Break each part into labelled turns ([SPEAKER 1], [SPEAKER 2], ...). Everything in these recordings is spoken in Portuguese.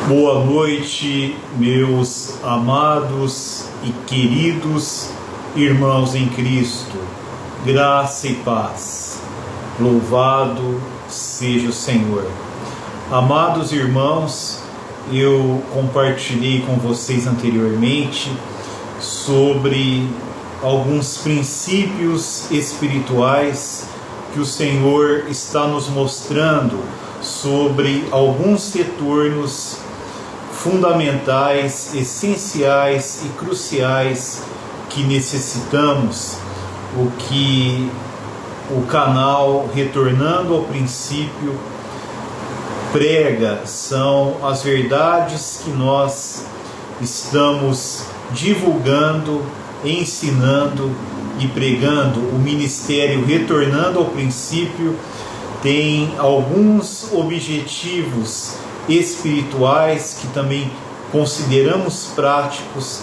[SPEAKER 1] Boa noite, meus amados e queridos irmãos em Cristo, graça e paz. Louvado seja o Senhor. Amados irmãos, eu compartilhei com vocês anteriormente sobre alguns princípios espirituais que o Senhor está nos mostrando sobre alguns retornos fundamentais, essenciais e cruciais que necessitamos. O que o canal Retornando ao Princípio prega são as verdades que nós estamos divulgando, ensinando e pregando. O ministério Retornando ao Princípio tem alguns objetivos espirituais que também consideramos práticos,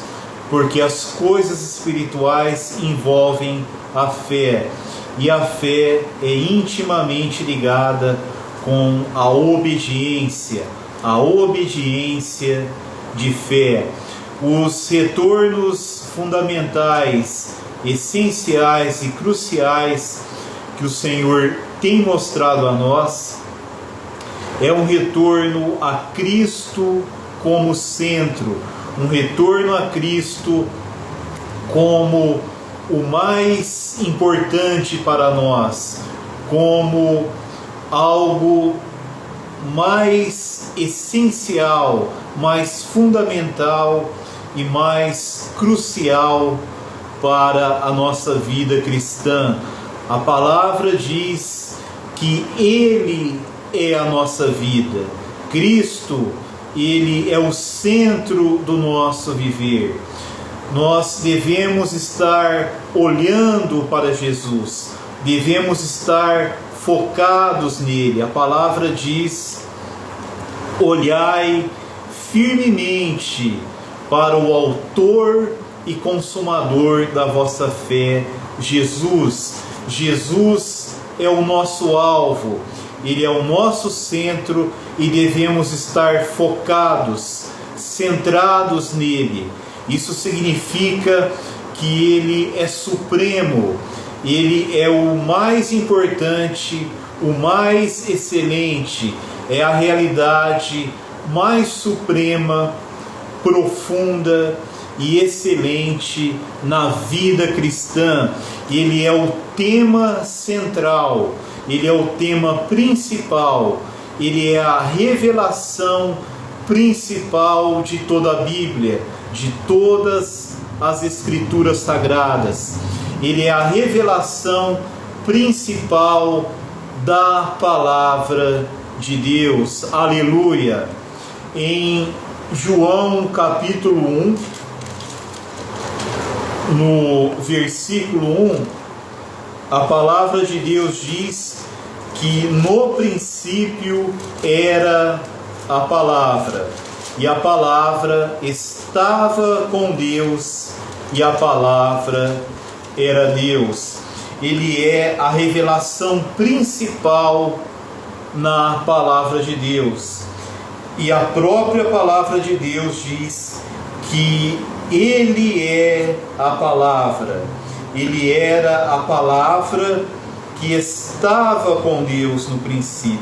[SPEAKER 1] porque as coisas espirituais envolvem a fé, e a fé é intimamente ligada com a obediência de fé. Os retornos fundamentais, essenciais e cruciais que o Senhor tem mostrado a nós é um retorno a Cristo como centro, um retorno a Cristo como o mais importante para nós, como algo mais essencial, mais fundamental e mais crucial para a nossa vida cristã. A palavra diz que Ele é a nossa vida. Cristo, Ele é o centro do nosso viver. Nós devemos estar olhando para Jesus, devemos estar focados nele. A palavra diz: olhai firmemente para o autor e consumador da vossa fé, Jesus. Jesus é o nosso alvo, Ele é o nosso centro e devemos estar focados, centrados nele. Isso significa que Ele é supremo, Ele é o mais importante, o mais excelente, é a realidade mais suprema, profunda e excelente na vida cristã. Ele é o tema central, ele é o tema principal, ele é a revelação principal de toda a Bíblia, de todas as Escrituras Sagradas. Ele é a revelação principal da Palavra de Deus. Aleluia! Em João capítulo 1, no versículo 1, a palavra de Deus diz que no princípio era a palavra, e a palavra estava com Deus, e a palavra era Deus. Ele é a revelação principal na palavra de Deus. E a própria palavra de Deus diz que Ele é a palavra. Ele era a palavra que estava com Deus no princípio.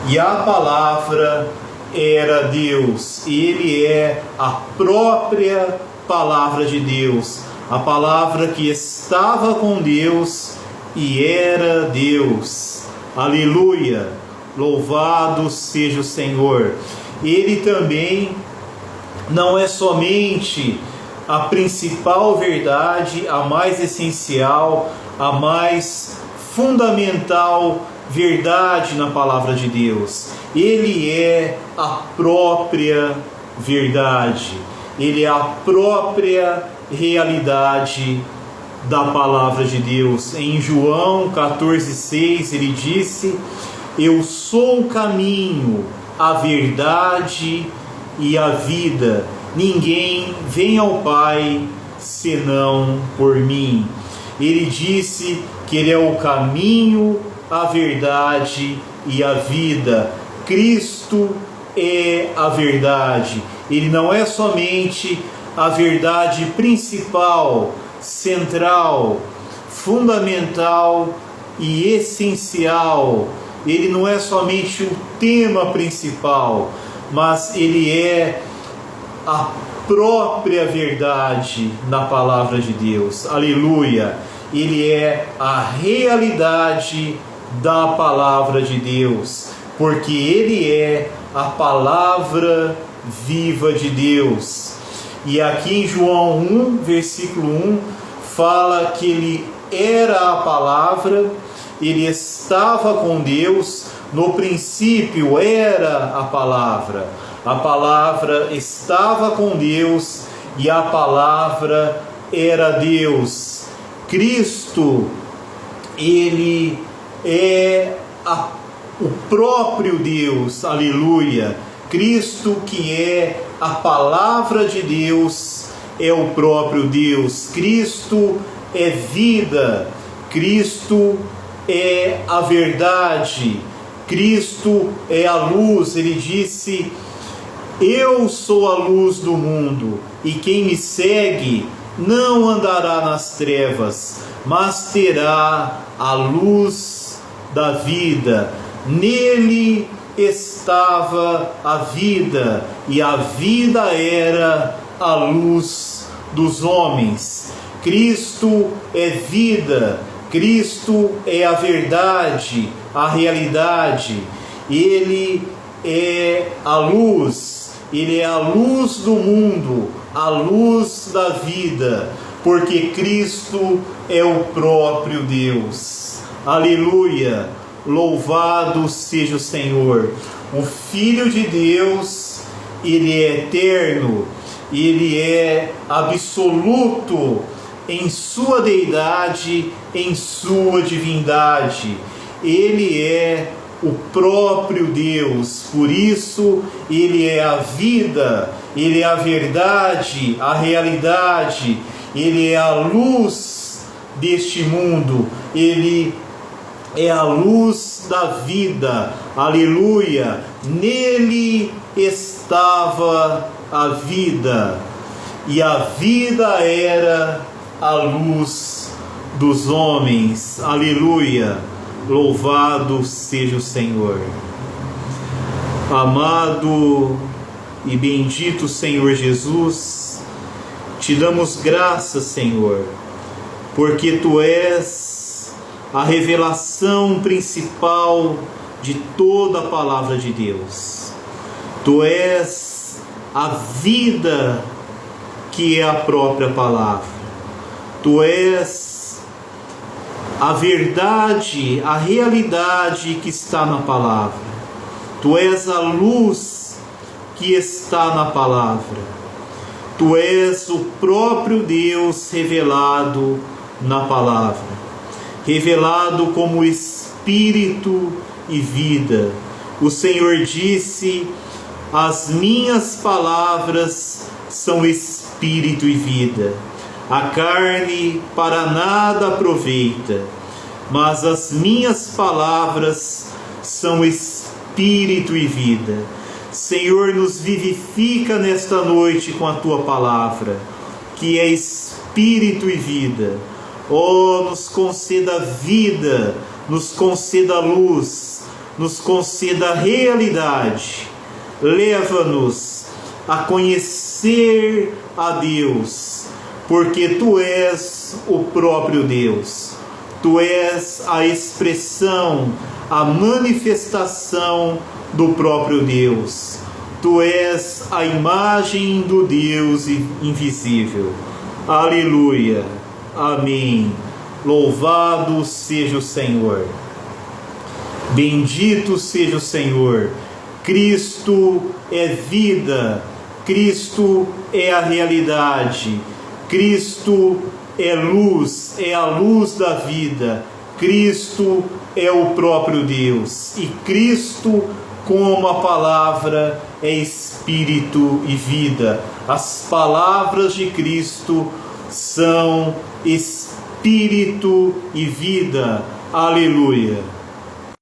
[SPEAKER 1] E a palavra era Deus. Ele é a própria palavra de Deus. A palavra que estava com Deus e era Deus. Aleluia! Louvado seja o Senhor. Ele também não é somente a principal verdade, a mais essencial, a mais fundamental verdade na palavra de Deus. Ele é a própria verdade. Ele é a própria realidade da palavra de Deus. Em João 14,6 ele disse: eu sou o caminho, a verdade e a vida. Ninguém vem ao Pai senão por mim. Ele disse que Ele é o caminho, a verdade e a vida. Cristo é a verdade. Ele não é somente a verdade principal, central, fundamental e essencial. Ele não é somente o tema principal, mas ele é a própria verdade na palavra de Deus. Aleluia! Ele é a realidade da palavra de Deus, porque ele é a palavra viva de Deus. E aqui em João 1, versículo 1, fala que ele era a palavra, ele estava com Deus, no princípio era a palavra estava com Deus e a palavra era Deus. Cristo, ele é o próprio Deus, aleluia. Cristo, que é a palavra de Deus, é o próprio Deus. Cristo é vida, Cristo é a verdade, Cristo é a luz. Ele disse: eu sou a luz do mundo, e quem me segue não andará nas trevas, mas terá a luz da vida. Nele estava a vida, e a vida era a luz dos homens. Cristo é vida, Cristo é a verdade, a realidade. Ele é a luz, ele é a luz do mundo, a luz da vida, porque Cristo é o próprio Deus. Aleluia! Louvado seja o Senhor. O Filho de Deus, ele é eterno, ele é absoluto em sua deidade, em sua divindade. Ele é o próprio Deus, por isso ele é a vida, ele é a verdade, a realidade, ele é a luz deste mundo, ele é a luz da vida, aleluia. Nele estava a vida, e a vida era a luz dos homens, aleluia. Louvado seja o Senhor. Amado e bendito Senhor Jesus, te damos graças, Senhor, porque Tu és a revelação principal de toda a palavra de Deus. Tu és a vida que é a própria palavra. Tu és a verdade, a realidade que está na palavra. Tu és a luz que está na palavra. Tu és o próprio Deus revelado na palavra, revelado como Espírito e vida. O Senhor disse: as minhas palavras são Espírito e vida. A carne para nada aproveita, mas as minhas palavras são Espírito e vida. Senhor, nos vivifica nesta noite com a Tua palavra, que é Espírito e vida. Oh, nos conceda vida, nos conceda luz, nos conceda realidade. Leva-nos a conhecer a Deus, porque Tu és o próprio Deus. Tu és a expressão, a manifestação do próprio Deus. Tu és a imagem do Deus invisível. Aleluia. Amém. Louvado seja o Senhor. Bendito seja o Senhor. Cristo é vida. Cristo é a realidade. Cristo é luz, é a luz da vida. Cristo é o próprio Deus. E Cristo, como a palavra, é Espírito e vida. As palavras de Cristo são Espírito e vida. Aleluia.